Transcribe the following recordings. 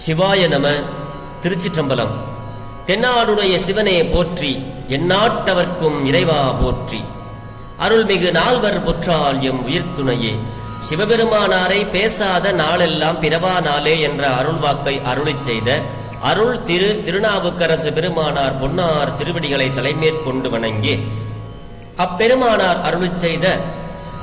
சிவாய நம. திருச்சிற்றம்பலம். தென்னாடுடைய சிவனே போற்றி, எந்நாட்டவர்க்கும் இறைவா போற்றி. அருள்மிகு நால்வர் பொற்றால் எம் உயிர்த்துணையே. சிவபெருமானாரை பேசாத நாளெல்லாம் பிறவா நாளே என்ற அருள்வாக்கை அருளிச் செய்த அருள் திருநாவுக்கரசு பெருமானார் பொன்னார் திருவடிகளை தலைமேற்கொண்டு வணங்கி அப்பெருமானார் அருளிச் செய்த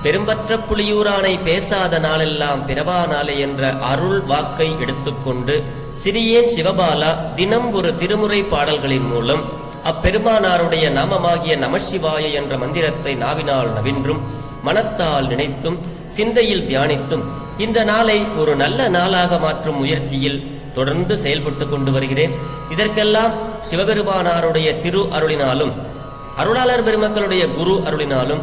பெரும்பற்ற புலியூரானை பேசாத நாளெல்லாம் பிறவா நாளே என்ற அருள் வாக்கை எடுத்துக்கொண்டு சிறியேன் சிவபாலா தினம் ஒரு திருமுறை பாடல்களின் மூலம் அப்பெருமானாருடைய நாமமாகிய நமசிவாய என்ற மந்திரத்தை நாவினால் நவின்றும் மனத்தால் நினைத்தும் சிந்தையில் தியானித்தும் இந்த நாளை ஒரு நல்ல நாளாக மாற்றும் முயற்சியில் தொடர்ந்து செயல்பட்டு கொண்டு வருகிறேன். இதற்கெல்லாம் சிவபெருமானாருடைய திரு அருளினாலும் அருளாளர் பெருமக்களுடைய குரு அருளினாலும்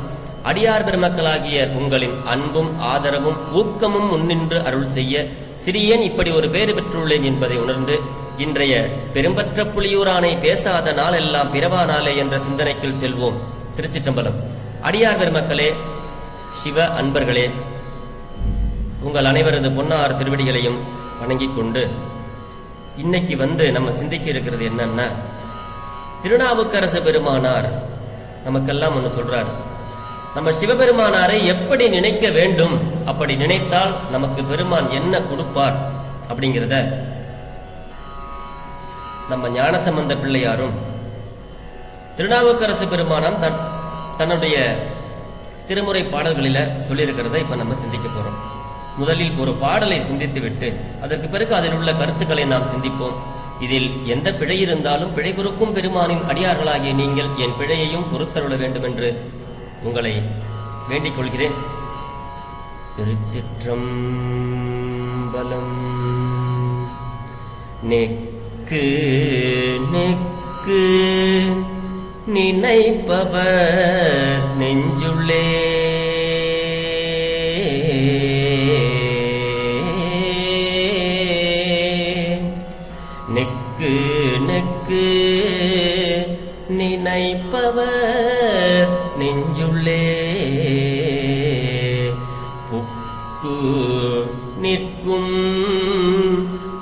அடியார் பெருமக்களாகிய உங்களின் அன்பும் ஆதரவும் ஊக்கமும் முன்னின்று அருள் செய்ய சிறியேன் இப்படி ஒரு பேறு பெற்றுள்ளேன் என்பதை உணர்ந்து இன்றைய பெரும்பற்ற புலியூரானை பேசாத நாள் எல்லாம் பிறவா நாளே என்ற சிந்தனைக்குள் செல்வோம். திருச்சிற்றம்பலம். அடியார் பெருமக்களே, சிவ அன்பர்களே, உங்கள் அனைவரது பொன்னார் திருவடிகளையும் வணங்கிக் கொண்டு இன்னைக்கு நம்ம சிந்திக்க இருக்கிறது என்னன்னா, திருநாவுக்கரசு பெருமானார் நமக்கெல்லாம் ஒன்று சொல்றார். நம்ம சிவபெருமானாரை எப்படி நினைக்க வேண்டும், அப்படி நினைத்தால் நமக்கு பெருமான் என்ன கொடுப்பார் அப்படிங்கிறத நம்ம ஞானசம்பந்த பிள்ளையாரும் திருநாவுக்கரசு பெருமானம் தன்னுடைய திருமுறை பாடல்களில சொல்லியிருக்கிறத இப்ப நம்ம சிந்திக்க போறோம். முதலில் ஒரு பாடலை சிந்தித்து விட்டு அதற்கு பிறகு அதில் உள்ள கருத்துக்களை நாம் சிந்திப்போம். இதில் எந்த பிழை இருந்தாலும் பிழை பொறுக்கும் பெருமானின் அடியார்களாகிய நீங்கள் என் பிழையையும் பொறுத்தருள வேண்டும் என்று உங்களை வேண்டிக் கொள்கிறேன். திருச்சிற்றம்பலம். நெக்கு நெக்கு நினைப்பவர் நெஞ்சுள்ளே நெக்கு நெக்கு நினைப்பவர் நெஞ்சுள்ளே புக்கு நிற்கும்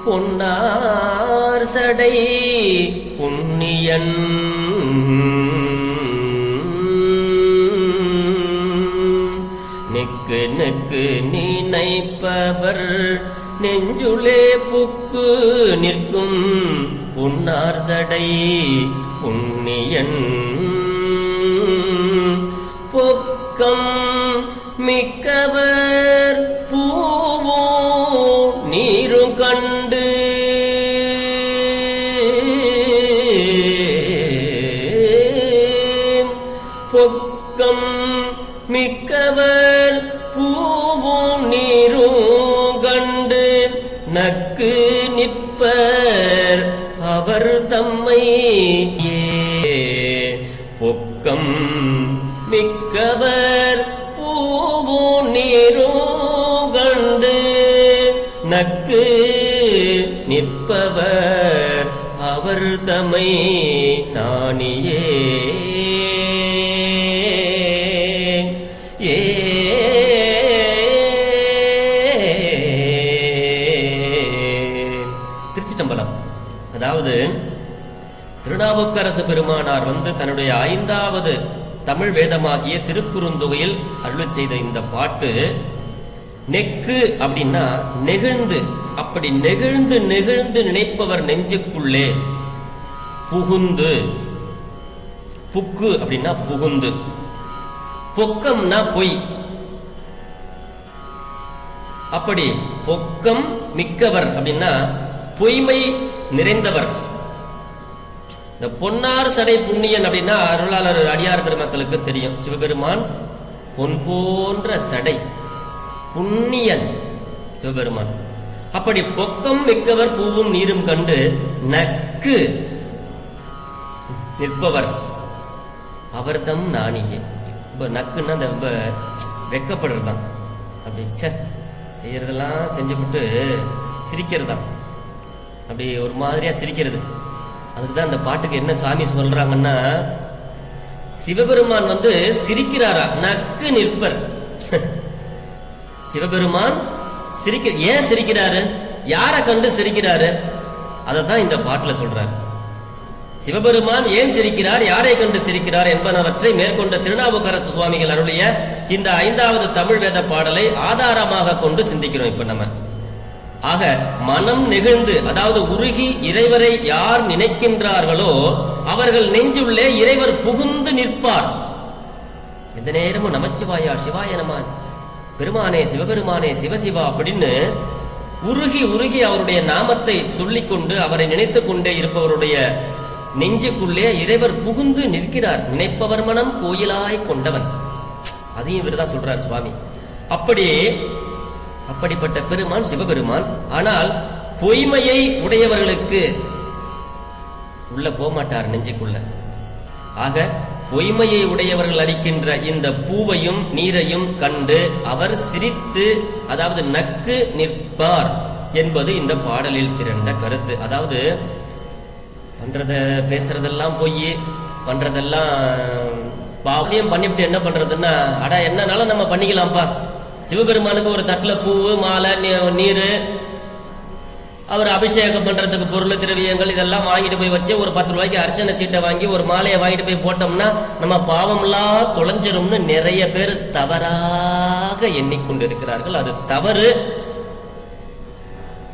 பொன்னார் சடை புண்ணியன் நெக்கு நெக்கு நினைப்பவர் நெஞ்சுளே புக்கு நிற்கும் பொன்னார் சடை புண்ணியன் பொக்கம் மிக்கவர் பூவோ நீரும் கண்டு பொக்கம் மிக்கவர் பூவோ நீரும் கண்டு நக்கு நிற்பர் அவர் தம்மை பொக்கம் மிக்கவர் பூவோ நீரும் கண்டு நக்கு நிற்பவர் அவர் தம்மை நாணியே திருச்சிற்றம்பலம். அதாவது திருநாவுக்கரசு பெருமானார் தன்னுடைய 5வது தமிழ் வேதமாகிய திருக்குறுந்தொகையில் அருளச் செய்த இந்த பாட்டு நெக்கு அப்படின்னா நெகிழ்ந்து, அப்படி நெகிழ்ந்து நெகிழ்ந்து நினைப்பவர் நெஞ்சுக்குள்ளே புகுந்து, புக்கு அப்படின்னா புகுந்து, பொக்கம்னா பொய், அப்படி பொக்கம் மிக்கவர் அப்படின்னா பொய்மை நிறைந்தவர். இந்த பொன்னார் சடை புண்ணியன் அப்படின்னா அருளாளர் அடியார் பெருமக்களுக்கு தெரியும். சிவபெருமான் பொன் போன்ற சடை, புண்ணியன் சிவபெருமான். அப்படி பொக்கம் மிக்கவர் பூவும் நீரும் கண்டு நக்கு நிற்பவர் அவர்தம் நாணியே. நக்குன்னா அந்த வெக்கப்படுறதுதான். அப்படி செய்யறதெல்லாம் செஞ்சுவிட்டு சிரிக்கிறதா, அப்படி ஒரு மாதிரியா சிரிக்கிறது. அதுக்குதான் அந்த பாட்டுக்கு என்ன சாமி சொல்றாங்கன்னா, சிவபெருமான் சிரிக்கிறாரா, நக்கு நிற்பர். சிவபெருமான் ஏன் சிரிக்கிறாரு? யாரை கண்டு சிரிக்கிறாரு? அதைத்தான் இந்த பாட்டுல சொல்றாரு. சிவபெருமான் ஏன் சிரிக்கிறார், யாரை கண்டு சிரிக்கிறார் என்பனவற்றை மேற்கொண்ட திருநாவுக்கரசு சுவாமிகள் அருளிய இந்த 5வது தமிழ் வேத பாடலை ஆதாரமாக கொண்டு சிந்திக்கிறோம் இப்ப நம்ம. ஆக மனம் நெகிழ்ந்து, அதாவது உருகி இறைவரை யார் நினைக்கின்றார்களோ அவர்கள் நெஞ்சுள்ளே இறைவர் புகுந்து நிற்பார். எந்த நேரமும் நமச்சிவாயா சிவாய நமன், பெருமானே சிவபெருமானே சிவசிவா அப்படின்னு உருகி உருகி அவருடைய நாமத்தை சொல்லிக்கொண்டு அவரை நினைத்துக் கொண்டே இருப்பவருடைய நெஞ்சுக்குள்ளே இறைவர் புகுந்து நிற்கிறார். நினைப்பவர் மனம் கோயிலாய் கொண்டவன். அதையும் இவர்தான் சொல்றார் சுவாமி. அப்படிப்பட்ட பெருமான் சிவபெருமான். ஆனால் பொய்மையை உடையவர்களுக்கு உள்ள போமாட்டார் நெஞ்சுக்குள்ள. ஆக பொய்மையை உடையவர்கள் அளிக்கின்ற இந்த பூவையும் நீரையும் கண்டு அவர் சிரித்து, அதாவது நக்கு நிற்பார் என்பது இந்த பாடலில் திரண்ட கருத்து. அதாவது பண்றத பேசுறதெல்லாம் பொய், பண்றதெல்லாம் பாவத்தையும் பண்ணிவிட்டு என்ன பண்றதுன்னா, அட என்னனாலும் நம்ம பண்ணிக்கலாம்ப்பா, சிவபெருமானுக்கு ஒரு தட்டுல பூவு மாலை நீர், அவர் அபிஷேகம் பண்றதுக்கு பொருள் திரவியங்கள் இதெல்லாம் வாங்கிட்டு போய் வச்சு ஒரு 10 ரூபாய்க்கு அர்ச்சனை சீட்டை வாங்கி ஒரு மாலையை வாங்கிட்டு போய் போட்டோம்னா நம்ம பாவம்லாம் தொலைஞ்சிரும்னு நிறைய பேர் தவறாக எண்ணிக்கொண்டிருக்கிறார்கள். அது தவறு.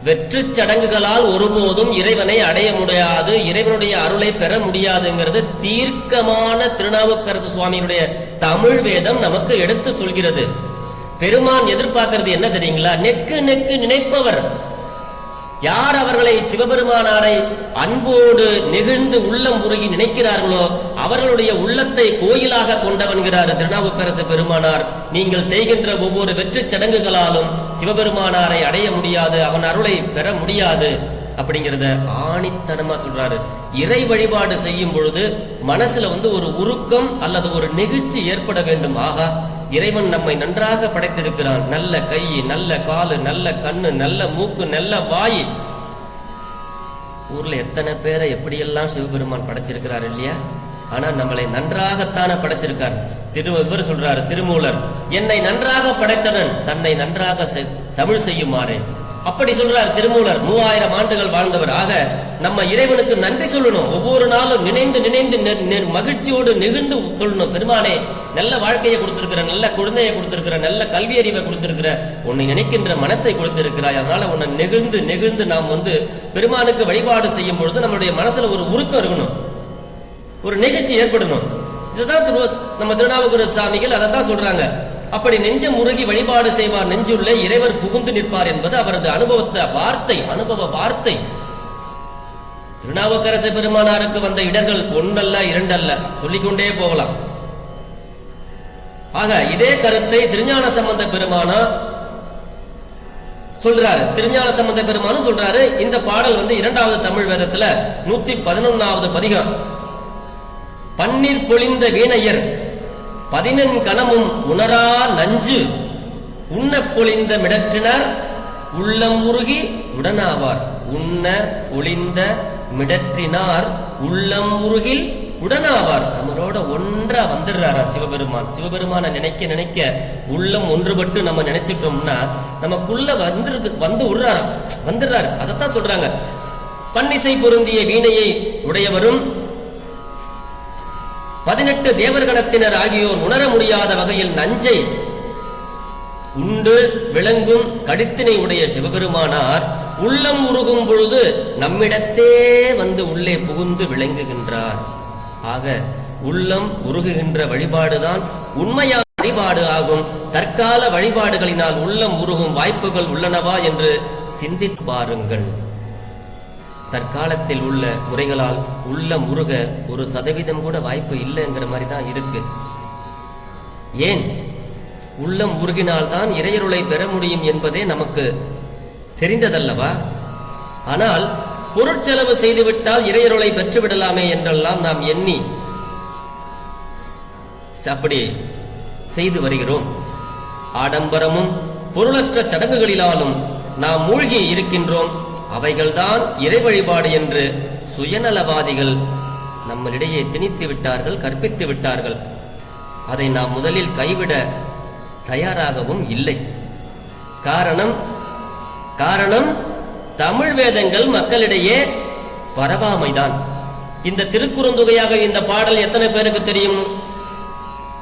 வெற்று சடங்குகளால் ஒருபோதும் இறைவனை அடைய முடியாது, இறைவனுடைய அருளை பெற முடியாதுங்கிறது தீர்க்கமான திருநாவுக்கரசு சுவாமியினுடைய தமிழ் வேதம் நமக்கு எடுத்து சொல்கிறது. பெருமான் எதிர்பார்க்கிறது என்ன தெரியுங்களா? நெக்கு நெக்கு நினைப்பவர் யார் அவர்களை சிவபெருமானாரை அன்போடு நெகிழ்ந்து உள்ளம் உருகி நினைக்கிறார்களோ அவர்களுடைய உள்ளத்தை கோயிலாக கொண்டவன்கிறார் திருநாவுக்கரசு பெருமானார். நீங்கள் செய்கின்ற ஒவ்வொரு வெற்றி சடங்குகளாலும் சிவபெருமானாரை அடைய முடியாது, அவன் அருளை பெற முடியாது அப்படிங்கிறத ஆணித்தனமா சொல்றாரு. இறை வழிபாடு செய்யும் பொழுது மனசுல ஒரு உருக்கம் அல்லது ஒரு நெகிழ்ச்சி ஏற்பட வேண்டும். ஆகா, இறைவன் நம்மை நன்றாக படைத்திருக்கிறான். நல்ல கை, நல்ல காலு, நல்ல கண்ணு, நல்ல மூக்கு, நல்ல வாய். ஊர்ல எத்தனை பேரை எப்படியெல்லாம் சிவபெருமான் படைச்சிருக்கிறார் இல்லையா? ஆனா நம்மளை நன்றாகத்தான படைச்சிருக்கார். இவர் சொல்றாரு திருமூலர், என்னை நன்றாக படைத்தவன் தன்னை நன்றாக தமிழ் செய்யுமாறே. அப்படி சொல்றார் திருமூலர். 3000 ஆண்டுகள் வாழ்ந்தவர். ஆக நம்ம இறைவனுக்கு நன்றி சொல்லணும். ஒவ்வொரு நாளும் நினைந்து நினைந்து மகிழ்ச்சியோடு நெகிழ்ந்து சொல்லணும், பெருமானே நல்ல வாழ்க்கையை கொடுத்திருக்கிற, நல்ல குழந்தையை கொடுத்திருக்கிற, நல்ல கல்வி அறிவை கொடுத்திருக்கிற, உன்னை நினைக்கின்ற மனத்தை கொடுத்திருக்கிறாய். அதனால உன்னை நெகிழ்ந்து நெகிழ்ந்து நாம் பெருமானுக்கு வழிபாடு செய்யும் பொழுது நம்மளுடைய மனசுல ஒரு உருக்கம் இருக்கணும், ஒரு நெகிழ்ச்சி ஏற்படணும். இதுதான் நம்ம திருநாவுக்கரசு சாமிகள் அதைத்தான் சொல்றாங்க. அப்படி நெஞ்சம் முருகி வழிபாடு செய்வார் நெஞ்சுள்ளே இறைவர் புகுந்து நிற்பார் என்பது அவரது அனுபவ வார்த்தை. திருநாவுக்கரசு பெருமானாருக்கு வந்த இடர்கள் 1 அல்ல 2 அல்ல, சொல்லிக்கொண்டே போகலாம். ஆக இதே கருத்தை திருஞான சம்பந்த பெருமானா சொல்றாரு. திருஞான சம்பந்த பெருமானும் சொல்றாரு. இந்த பாடல் 2வது தமிழ் வேதத்துல 111வது பதிகம். பன்னீர் பொழிந்த வீணையர் 14 கணமும் உணரா நஞ்சு உண்ண பொழிந்த மிடற்றினர் உள்ளம் உருகி உடனாவார். உண்ண பொழிந்த மிடற்றினார் உள்ளம் உருகில் உடனாவார். நம்மளோட ஒன்றா வந்துடுறாரா சிவபெருமான். சிவபெருமான நினைக்க நினைக்க உள்ளம் ஒன்றுபட்டு நம்ம நினைச்சிட்டோம்னா நமக்குள்ள வந்துடுறாரு. அதைத்தான் சொல்றாங்க. பன்னிசை பொருந்திய வீணையை உடையவரும் 18 தேவர்கணத்தினர் ஆகியோர் உணர முடியாத வகையில் நஞ்சை உண்டு விளங்கும் கடித்தினை உடைய சிவபெருமானார் உள்ளம் உருகும் பொழுது நம்மிடத்தே உள்ளே புகுந்து விளங்குகின்றார். ஆக உள்ளம் உருகுகின்ற வழிபாடுதான் உண்மையான வழிபாடு ஆகும். தற்கால வழிபாடுகளினால் உள்ளம் உருகும் வாய்ப்புகள் உள்ளனவா என்று சிந்தித்து பாருங்கள். தற்காலத்தில் உள்ள முறைகளால் உள்ளம் உருக 1% கூட வாய்ப்பு இல்லைங்கிற மாதிரி தான் இருக்கு. ஏன்? உள்ளம் உருகினால்தான் இறையருளை பெற முடியும் என்பதே நமக்கு தெரிந்ததல்லவா? ஆனால் பொருட்செலவு செய்துவிட்டால் இறையருளை பெற்றுவிடலாமே என்றெல்லாம் நாம் எண்ணி அப்படி செய்து வருகிறோம். ஆடம்பரமும் பொருளற்ற சடங்குகளிலாலும் நாம் மூழ்கி இருக்கின்றோம். அவைகள்தான் இறை வழிபாடு என்று சுயநலவாதிகள் நம்மளிடையே திணித்து விட்டார்கள், கற்பித்து விட்டார்கள். அதை நாம் முதலில் கைவிட தயாராகவும் இல்லை. காரணம் தமிழ் வேதங்கள் மக்களிடையே பரவாமைதான். இந்த திருக்குறுந்தொகையாக இந்த பாடல் எத்தனை பேருக்கு தெரியும்?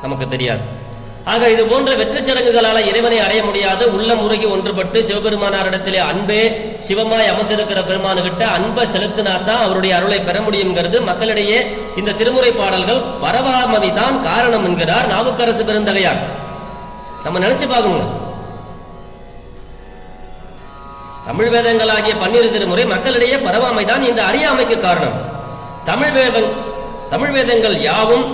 நமக்கு தெரியாது. ஆக இது போன்ற வெற்றி சடங்குகளால இறைவனை அடைய முடியாத உள்ள முருகி ஒன்றுபட்டு சிவபெருமானாரிடத்திலே அன்பே சிவமாய் அமர்ந்திருக்கிற பெருமானுகிட்ட அன்பை செலுத்தினாதான் அவருடைய அருளை பெற முடியுங்கிறது மக்களிடையே இந்த திருமுறை பாடல்கள் பரவாமைதான் காரணம் என்கிறார் நாவுக்கரசு பெருந்தகையார். நம்ம நினைச்சு பார்க்கணும், தமிழ் வேதங்களாகிய 12 திருமுறை மக்களிடையே பரவாமைதான் இந்த அறியாமைக்கு காரணம். தமிழ் வேதங்கள் யாவும்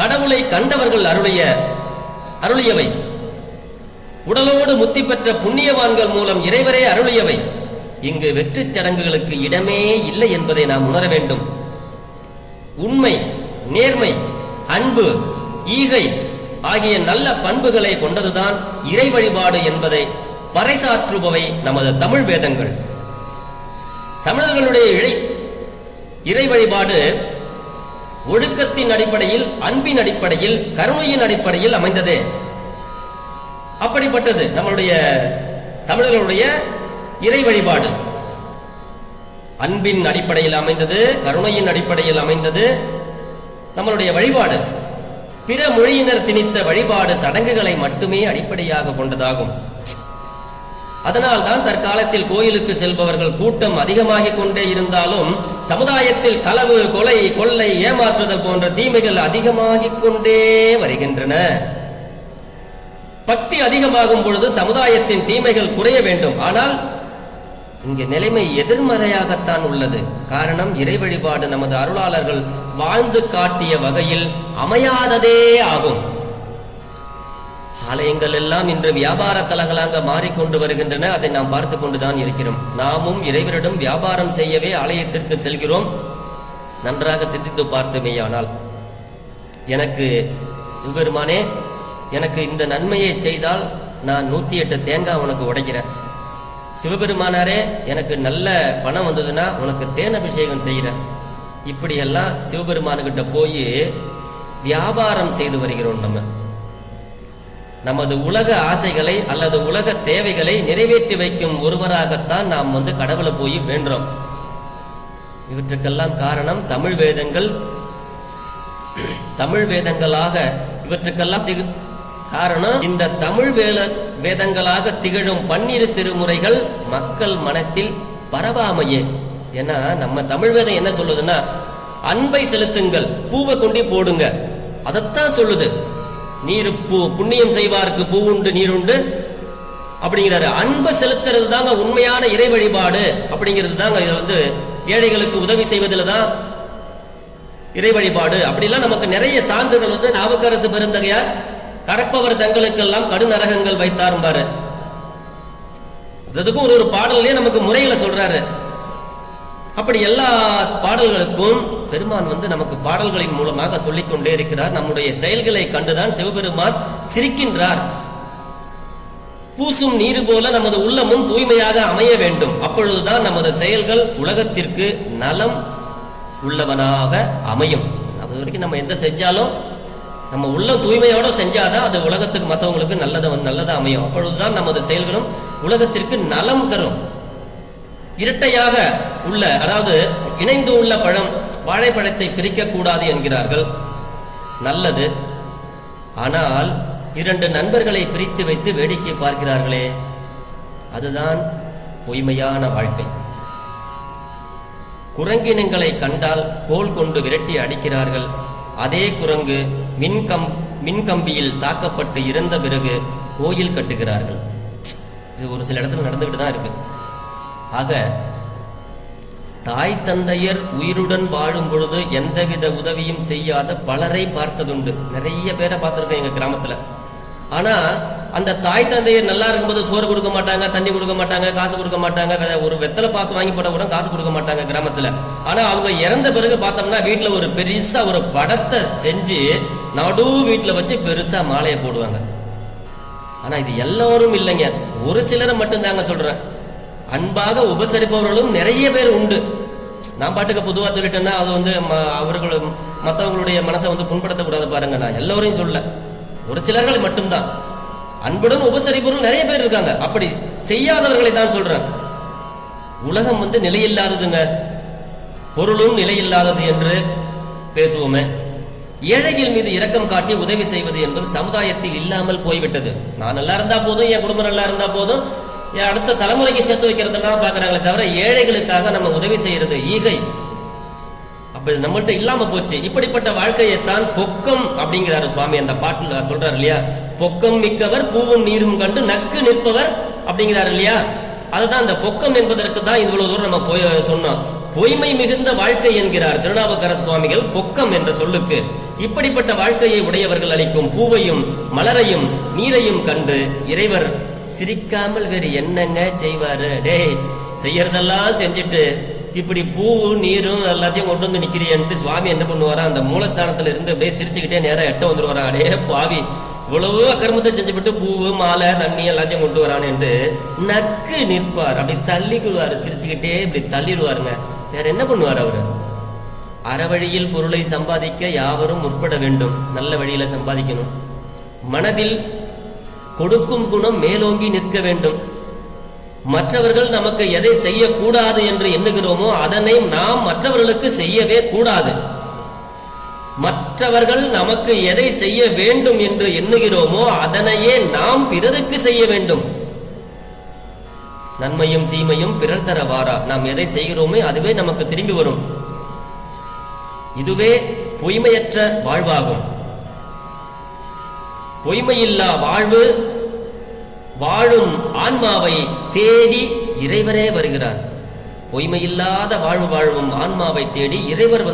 கடவுளை கண்டவர்கள் அருளியவை, உடலோடு முத்தி பெற்ற புண்ணியவான்கள் மூலம் இறைவரே அருளியவை. இங்கு வெற்றி சடங்குகளுக்கு இடமே இல்லை என்பதை நாம் உணர வேண்டும். உண்மை, நேர்மை, அன்பு, ஈகை ஆகிய நல்ல பண்புகளை கொண்டதுதான் இறை வழிபாடு என்பதை பறைசாற்றுபவை நமது தமிழ் வேதங்கள். தமிழர்களுடைய இறை வழிபாடு ஒழுக்கத்தின் அடிப்படையில், அன்பின் அடிப்படையில், கருணையின் அடிப்படையில் அமைந்ததே. அப்படிப்பட்டது நம்மளுடைய தமிழர்களுடைய இறை வழிபாடு. அன்பின் அடிப்படையில் அமைந்தது, கருணையின் அடிப்படையில் அமைந்தது நம்மளுடைய வழிபாடு. பிற மொழியினர் திணித்த வழிபாடு சடங்குகளை மட்டுமே அடிப்படையாக கொண்டதாகும். அதனால் தான் தற்காலத்தில் கோயிலுக்கு செல்பவர்கள் கூட்டம் அதிகமாகிக் கொண்டே இருந்தாலும் சமுதாயத்தில் களவு, கொலை, கொள்ளை, ஏமாற்றுதல் போன்ற தீமைகள் அதிகமாகிக் கொண்டே வருகின்றன. பக்தி அதிகமாகும் பொழுது சமுதாயத்தின் தீமைகள் குறைய வேண்டும். ஆனால் இங்கே நிலைமை எதிர்மறையாகத்தான் உள்ளது. காரணம், இறை வழிபாடு நமது அருளாளர்கள் வாழ்ந்து காட்டிய வகையில் அமையாததே ஆகும். ஆலயங்கள் எல்லாம் இன்று வியாபார தலங்களாக மாறிக்கொண்டு வருகின்றன. அதை நாம் பார்த்து கொண்டுதான் இருக்கிறோம். நாமும் இறைவரிடம் வியாபாரம் செய்யவே ஆலயத்திற்கு செல்கிறோம். நன்றாக சிந்தித்து பார்த்தோமேயானால், எனக்கு சிவபெருமானே, எனக்கு இந்த நன்மையை செய்தால் நான் 108 தேங்காய் உனக்கு உடைக்கிறேன். சிவபெருமானாரே, எனக்கு நல்ல பணம் வந்ததுன்னா உனக்கு தேன் அபிஷேகம் செய்கிறேன். இப்படியெல்லாம் சிவபெருமானுகிட்ட போய் வியாபாரம் செய்து வருகிறோம். நமது உலக ஆசைகளை அல்லது உலக தேவைகளை நிறைவேற்றி வைக்கும் ஒருவராகத்தான் நாம் கடவுளை போய் வேண்டோம். இவற்றுக்கெல்லாம் காரணம் தமிழ் வேதங்களாக இவற்றுக்கெல்லாம் காரணம் இந்த தமிழ் வேதங்களாக திகழும் 12 திருமுறைகள் மக்கள் மனத்தில் பரவாமையே. ஏன்னா நம்ம தமிழ் வேதம் என்ன சொல்லுதுன்னா, அன்பை செலுத்துங்கள், பூவை கொண்டே போடுங்க, அதைத்தான் சொல்லுது. நீர் புண்ணியம் செய்வார்க்கு பூ உண்டு நீர் உண்டு அப்படிங்கிறாரு. அன்பை செலுத்துறது தாங்க உண்மையான இறை வழிபாடு அப்படிங்கிறது தாங்க. இது ஏழைகளுக்கு உதவி செய்வதில் தான் இறை வழிபாடு. அப்படிலாம் நமக்கு நிறைய சான்றுகள் நாவுக்கரசு பெருந்தகையார் கடப்பவர் தங்களுக்கெல்லாம் கடுநரகங்கள் வைத்தாரும்பாரு. அதுக்கும் ஒரு பாடல்லே நமக்கு முறைகளை சொல்றாரு. அப்படி எல்லா பாடல்களுக்கும் பெருமான் நமக்கு பாடல்களின் மூலமாக சொல்லிக் கொண்டே இருக்கிறார். நம்முடைய செயல்களை கண்டுதான் சிவபெருமான் சிரிக்கின்றார். பூசும் நீர் போல நமது உள்ளமும் தூய்மையாக அமைய வேண்டும். அப்பொழுதுதான் நமது செயல்கள் உலகத்திற்கு நலம் உள்ளவனாக அமையும். அது வரைக்கும் நம்ம எந்த செஞ்சாலும் நம்ம உள்ள தூய்மையோட செஞ்சாதான் அது உலகத்துக்கு மற்றவங்களுக்கு நல்லதா அமையும். அப்பொழுதுதான் நமது செயல்களும் உலகத்திற்கு நலம் தரும். இரட்டையாக உள்ள, அதாவது இணைந்து உள்ள பழம் வாழைப்பழத்தை பிரிக்க கூடாது என்கிறார்கள். நல்லது. ஆனால் 2 நண்பர்களை பிரித்து வைத்து வேடிக்கை பார்க்கிறார்களே, அதுதான் பொய்மையான வாழ்க்கை. குரங்கினங்களை கண்டால் கோல் கொண்டு விரட்டி அடிக்கிறார்கள். அதே குரங்கு மின்கம்பியில் தாக்கப்பட்டு இறந்த பிறகு கோயில் கட்டுகிறார்கள். இது ஒரு சில இடத்துல நடந்துகிட்டு தான் இருக்கு. ஆக தாய் தந்தையர் உயிருடன் வாழும் பொழுது எந்தவித உதவியும் செய்யாத பலரை பார்த்ததுண்டு. நிறைய பேரை பார்த்திருக்கேன் எங்க கிராமத்துல. ஆனா அந்த தாய் தந்தையர் நல்லா இருக்கும்போது சோறு கொடுக்க மாட்டாங்க, தண்ணி கொடுக்க மாட்டாங்க, காசு கொடுக்க மாட்டாங்க. ஒரு வெத்தலை பாக்கு வாங்கி போட்ட கூட காசு கொடுக்க மாட்டாங்க கிராமத்துல. ஆனா அவங்க இறந்த பிறகு பார்த்தோம்னா வீட்டுல ஒரு பெருசா ஒரு படத்தை செஞ்சு நடு வீட்டுல வச்சு பெருசா மாலையை போடுவாங்க. ஆனா இது எல்லாரும் இல்லைங்க, ஒரு சிலரை மட்டும் தாங்க சொல்றேன். அன்பாக உபசரிப்பவர்களும் நிறைய பேர் உண்டு. நான் பாட்டுக்கு பொதுவா சொல்லிட்டேன்னா அது அவர்கள் மற்றவங்களுடைய மனசை புண்படுத்தக்கூடாது பாருங்க. நான் எல்லோரையும் சொல்ல, ஒரு சிலர்கள் மட்டும்தான். அன்புடன் உபசரிப்பவர்கள் நிறைய பேர் இருக்காங்க. அப்படி செய்யாதவர்களை தான் சொல்றேன். உலகம் நிலையில்லாததுங்க, பொருளும் நிலையில்லாதது என்று பேசுவோமே. ஏழைகள் மீது இரக்கம் காட்டி உதவி செய்வது என்பது சமுதாயத்தில் இல்லாமல் போய்விட்டது. நான் நல்லா இருந்தா போதும், என் குடும்பம் நல்லா இருந்தா போதும், என் அடுத்த தலைமுறைக்கு சேர்த்து வைக்கிறதெல்லாம் பாக்குறாங்களே தவிர ஏழைகளுக்காக நம்ம உதவி செய்யறது ஈகை அப்படி நம்மள்ட்ட இல்லாம போச்சு. இப்படிப்பட்ட வாழ்க்கையைத்தான் பொக்கம் அப்படிங்கிறாரு சுவாமி அந்த பாட்டுல சொல்றாரு இல்லையா. பொக்கம் மிக்கவர் பூவும் நீரும் கண்டு நக்கு நிற்பவர் அப்படிங்கிறாரு இல்லையா. அதுதான் அந்த பொக்கம் என்பதற்கு தான் இவ்வளவு தூரம் நம்ம போய் சொன்னோம். பொய்மை மிகுந்த வாழ்க்கை என்கிறார் திருநாவுக்கரசு சுவாமிகள் பொக்கம் என்ற சொல்லுக்கு. இப்படிப்பட்ட வாழ்க்கையை உடையவர்கள் அளிக்கும் பூவையும் மலரையும் நீரையும் கண்டு இறைவர் சிரிக்காமல் வேறு என்னங்க செய்வாரு? டே, செய்யறதெல்லாம் செஞ்சுட்டு இப்படி பூவும் நீரும் எல்லாத்தையும் கொண்டு வந்து நிக்கிறியன்ட்டு சுவாமி என்ன பண்ணுவாரா, அந்த மூலஸ்தானத்துல இருந்து அப்படியே சிரிச்சுக்கிட்டே நேரம் எட்ட வந்துருவாரா. அடே பாவி, இவ்வளவு அக்கிரமத்தை செஞ்சுவிட்டு பூவு மாலை தண்ணி எல்லாத்தையும் கொண்டு வரான் என்று நக்கு நிற்பார். அப்படி தள்ளிக்குவாரு, சிரிச்சுக்கிட்டே இப்படி தள்ளிடுவாருங்க. வேற என்ன பண்ணுவார் அவரு? அறவழியில் பொருளை சம்பாதிக்க யாவரும் முற்பட வேண்டும். நல்ல வழியில சம்பாதிக்கணும். மனதில் கொடுக்கும் குணம் மேலோங்கி நிற்க வேண்டும். மற்றவர்கள் நமக்கு எதை செய்யக்கூடாது என்று எண்ணுகிறோமோ அதனை நாம் மற்றவர்களுக்கு செய்யவே கூடாது. மற்றவர்கள் நமக்கு எதை செய்ய வேண்டும் என்று எண்ணுகிறோமோ அதனையே நாம் பிறருக்கு செய்ய வேண்டும். நன்மையும் தீமையும் பிறர் தர வாரா. நாம் எதை செய்கிறோமோ அதுவே நமக்கு திரும்பி வரும். இதுவே பொய்மையற்ற வாழ்வாகும். பொய்மையில்லா வாழ்வு வாழும் ஆன்மாவை தேடி இறைவரே வருகிறார். பொய்மையில்லாத வாழ்வு வாழும் ஆன்மாவை தேடி இறைவர்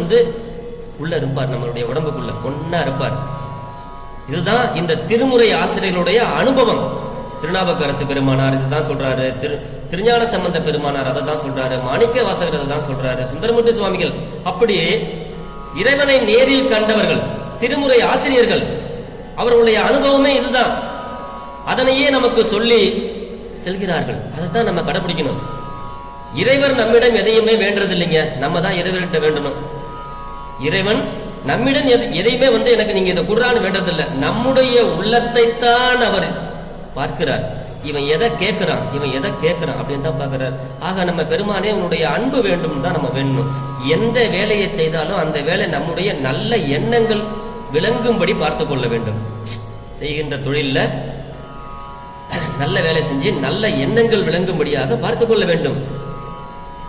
உள்ள இருப்பார், நம்மளுடைய உடம்புக்குள்ள ஒன்னா இருப்பார். இதுதான் இந்த திருமுறை ஆசிரியர்களுடைய அனுபவம். திருநாவுக்கரசு பெருமானார் இதுதான் சொல்றாரு, திருஞான சம்பந்த பெருமானார் அதை தான் சொல்றாரு, மாணிக்க வாசகர் அதை தான் சொல்றாரு, சுந்தரமூர்த்தி சுவாமிகள். அப்படி இறைவனை நேரில் கண்டவர்கள் திருமுறை ஆசிரியர்கள், அவர்களுடைய அனுபவமே இதுதான். அதனையே நமக்கு சொல்லி செல்கிறார்கள். அதைத்தான் நம்ம கடைபிடிக்கணும். இறைவர் நம்மிடம் எதையுமே வேண்டது இல்லைங்க, நம்ம தான் இறைவர்கிட்ட வேண்டணும். இறைவன் நம்மிடம் எதையுமே எனக்கு நீங்க இதை குர்ஆன் வேண்டதில்லை, நம்முடைய உள்ளத்தை தான் அவர் பார்க்கிறார். இவன் எதை கேட்கிறான், இவன் எதை கேட்கிறான் அப்படின்னு தான் பார்க்கிறார். ஆக நம்ம பெருமானே உன்னுடைய அன்பு வேண்டும் தான் நம்ம வேணும். எந்த வேலையை செய்தாலும் அந்த வேலை நம்முடைய நல்ல எண்ணங்கள் விளங்கும்படி பார்த்து கொள்ள வேண்டும். செய்கின்ற தொழில நல்ல வேலை செஞ்சு நல்ல எண்ணங்கள் விளங்கும்படியாக பார்த்து கொள்ள வேண்டும்.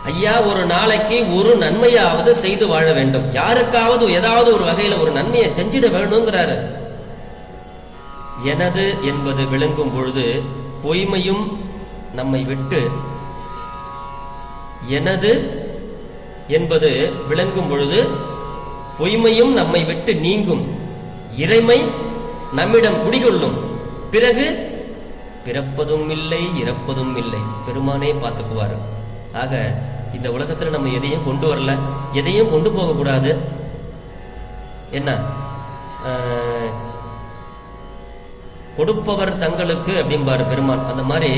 ஐயா, ஒரு நாளைக்கு ஒரு நன்மையாவது செய்து வாழ வேண்டும். யாருக்காவது ஏதாவது ஒரு வகையில ஒரு நன்மையை செஞ்சிட வேணுங்கிறாரு. எனது என்பது விளங்கும் பொழுது பொய்மையும் நம்மை விட்டு, எனது என்பது விளங்கும் பொழுது பொய்மையும் நம்மை விட்டு நீங்கும். இறைமை நம்மிடம் குடிகொள்ளும். பிறகு பிறப்பதும் இல்லை இறப்பதும் இல்லை, பெருமானே பார்த்துக்குவார். ஆக இந்த உலகத்துல நம்ம எதையும் கொண்டு வரல, எதையும் கொண்டு போக கூடாது. என்ன கொடுப்பவர் தங்களுக்கு அப்படிம்பாரு பெருமான். அந்த மாதிரி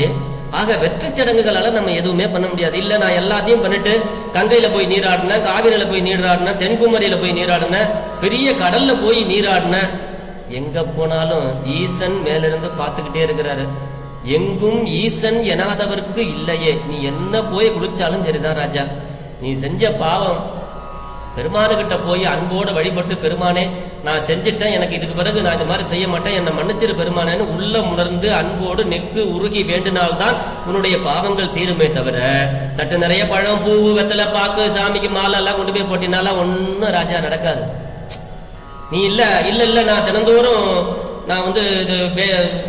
ஆக வெற்றி சடங்குகளால நம்ம எதுவுமே பண்ண முடியாது. இல்ல நான் எல்லாத்தையும் பண்ணிட்டு கங்கையில போய் நீராடினேன், காவிரியில போய் நீராடினேன், தென்குமரியில போய் நீராடினேன், பெரிய கடல்ல போய் நீராடினேன். எங்க போனாலும் ஈசன் மேலிருந்து பார்த்துக்கிட்டே இருக்கிறாரு. எங்கும் ஈசன் எனாதவர்க்கு இல்லையே. நீ என்ன போய் குளிச்சாலும் சரிதான் ராஜா, நீ செஞ்ச பாவம். பெருமானுகிட்ட போய் அன்போடு வழிபட்டு, பெருமானே நான் செஞ்சிட்டேன், எனக்கு இதுக்கு பிறகு நான் இந்த மாதிரி செய்ய மாட்டேன், என்னை மன்னிச்சிரு பெருமானேன்னு உள்ள உணர்ந்து அன்போடு நெக்கு உருகி வேண்டினால்தான் உன்னுடைய பாவங்கள் தீருமே தவிர, தட்டு நிறைய பழம் பூ வெத்தலை பாக்கு சாமிக்கு மாலை எல்லாம் கொண்டு போய் போட்டினால ஒன்னும் ராஜா நடக்காது. நீ இல்ல இல்ல இல்ல நான் தினந்தோறும் நான்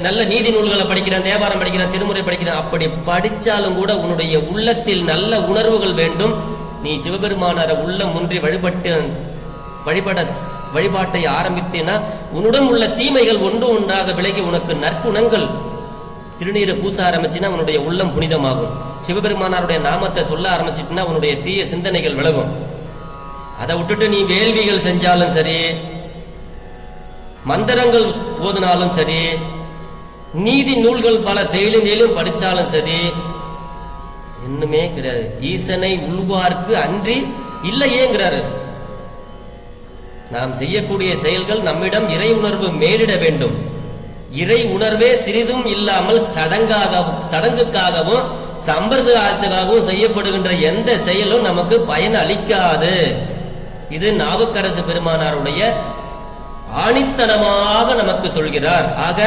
நல்ல நீதி நூல்களை படிக்கிறேன், தேவாரம் படிக்கிறேன், திருமுறை படிக்கிறேன், அப்படி படிச்சாலும் கூட உன்னுடைய உள்ளத்தில் நல்ல உணர்வுகள் வேண்டும். நீ சிவபெருமானார உள்ளம் ஒன்றி வழிபாட்டை ஆரம்பித்தேன்னா உன்னுடன் உள்ள தீமைகள் ஒன்று ஒன்றாக விலகி உனக்கு நற்குணங்கள் திருநீரை பூச ஆரம்பிச்சுன்னா உன்னுடைய உள்ளம் புனிதமாகும். சிவபெருமானாருடைய நாமத்தை சொல்ல ஆரம்பிச்சிட்டுனா உன்னுடைய தீய சிந்தனைகள் விலகும். அதை விட்டுட்டு நீ வேள்விகள் செஞ்சாலும் சரி, மந்திரங்கள் ஓதுனாலும் சரி, நீதி நூல்கள் பல டெய்லியும் படிச்சாலும் சரி, இன்னுமே கிடையாது. ஈசனை உள்வார்க்கு அன்றி இல்லையேங்கிறாரு. நாம் செய்யக்கூடிய செயல்கள் நம்மிடம் இறை உணர்வு மேலிட வேண்டும். இறை உணர்வே சிறிதும் இல்லாமல் சடங்குக்காகவும் சம்பிரதாயத்துக்காகவும் செய்யப்படுகின்ற எந்த செயலும் நமக்கு பயன் அளிக்காது. இது நாவுக்கரசு பெருமானாருடைய ஆணித்தனமாக நமக்கு சொல்கிறார். ஆக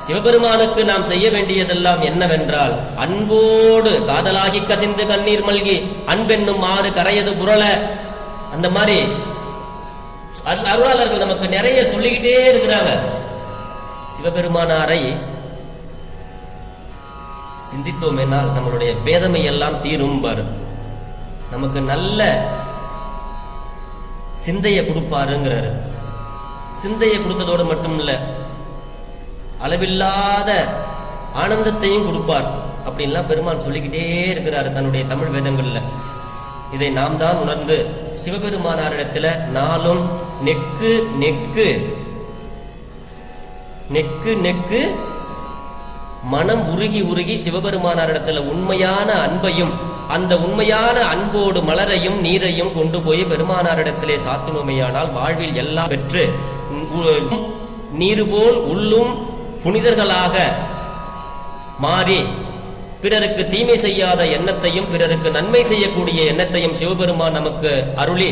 சிவபெருமானுக்கு நாம் செய்ய வேண்டியதெல்லாம் என்னவென்றால், அன்போடு காதலாகி கசிந்து கண்ணீர் மல்கி அன்பென்னும் ஆறு கரையது புரள, அந்த மாதிரி அருளாளர்கள் நமக்கு நிறைய சொல்லிக்கிட்டே இருக்கிறாங்க. சிவபெருமானாரை சிந்தித்தோம் என்னால் நம்மளுடைய பேதமை எல்லாம் தீரும். நமக்கு நல்ல சிந்தையை கொடுப்பாருங்கிறாரு. சிந்தையை கொடுத்ததோடு மட்டும் இல்ல, அளவில்லாத ஆனந்தத்தையும் கொடுப்பார் அப்படின்லாம் பெருமான் சொல்லிக்கிட்டே இருக்கிறாரு தன்னுடைய தமிழ் வேதங்கள்ல. இதை நாம் தான் உணர்ந்து சிவபெருமானாரிடத்துல நாளும் நெக்கு நெக்கு நெக்கு நெக்கு மனம் உருகி உருகி சிவபெருமானாரிடத்துல உண்மையான அன்பையும் அந்த உண்மையான அன்போடு மலரையும் நீரையும் கொண்டு போய் பெருமானாரிடத்திலே சாத்தினோமையானால் வாழ்வில் எல்லாம் பெற்று நீரு போல் உள்ளும் புனிதர்களாக மாறி பிறருக்கு தீமை செய்யாத எண்ணத்தையும் பிறருக்கு நன்மை செய்யக்கூடிய எண்ணத்தையும் சிவபெருமான் நமக்கு அருளி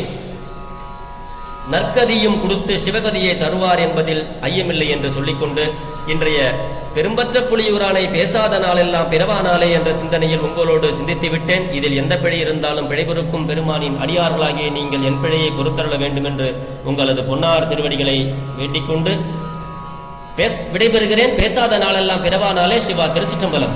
நற்கதியும் கொடுத்து சிவகதியை தருவார் என்பதில் ஐயமில்லை என்று சொல்லிக்கொண்டு இன்றைய பெரும்பற்ற புலியூரானை பேசாத நாளெல்லாம் பிறவா நாளே என்ற சிந்தனையில் உங்களோடு சிந்தித்து விட்டேன். இதில் எந்த பிழை இருந்தாலும் பிழைபொறுக்கும் பெருமானின் அடியார்களாகிய நீங்கள் என் பிழையை பொறுத்தருள வேண்டும் என்று உங்களது பொன்னார் திருவடிகளை வேண்டிக் கொண்டு விடைபெறுகிறேன். பேசாத நாளெல்லாம் பிறவா நாளே. சிவா. திருச்சிற்றம்பலம்.